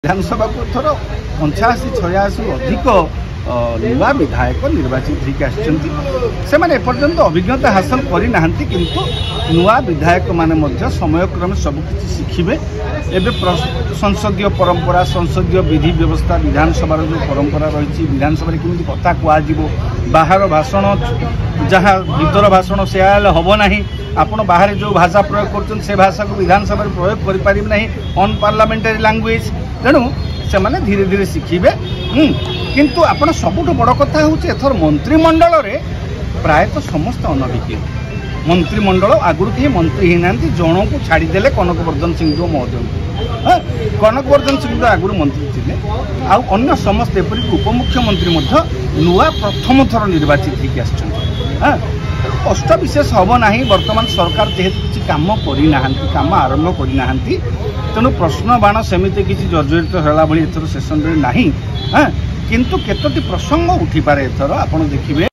विधानसभा को थोर 85-86 अधिक नुआ विधायक निर्वाचित होकर आसने एपर्यंत अभिज्ञता हासिल करना किंतु नुआ विधायक माने समयक्रमे सबकि शिखिबे। एवं संसदीय परंपरा संसदीय विधि व्यवस्था विधानसभा जो परंपरा रही विधानसभा केमी कथा कह बाहर भाषण जहाँ भीतर भाषण से हम ना आपण बाहर जो भाषा प्रयोग कर से भाषा को विधानसभा प्रयोग करें ना अन पार्लियामेंटारी लैंग्वेज तेणु से माने धीरे धीरे शिखिबे। किंतु आपण सबुठ बड़ कथा हूँ एथर मंत्रिमंडल प्रायतः समस्त अनभिज्ञ मंत्रिमंडल आगुरी कहीं मंत्री ही ना जन को छाड़देले कनकवर्धन सिंह महोदय कनकवर्धन सिंह आगुरी मंत्री थे आउ समस्त एपरिक उपमुख्यमंत्री नुआ प्रथम थर निर्वाचित होकर कष्ट विशेष हम ना बर्तमान सरकार जेहेतु किसी काम करना काम आरंभ करना तेणु प्रश्न बाण सेमती किसी जर्जरित होला भली एथर सेसन रे नाही किंतु केतोटी प्रसंग उठी पारे एथर आपण देखिबे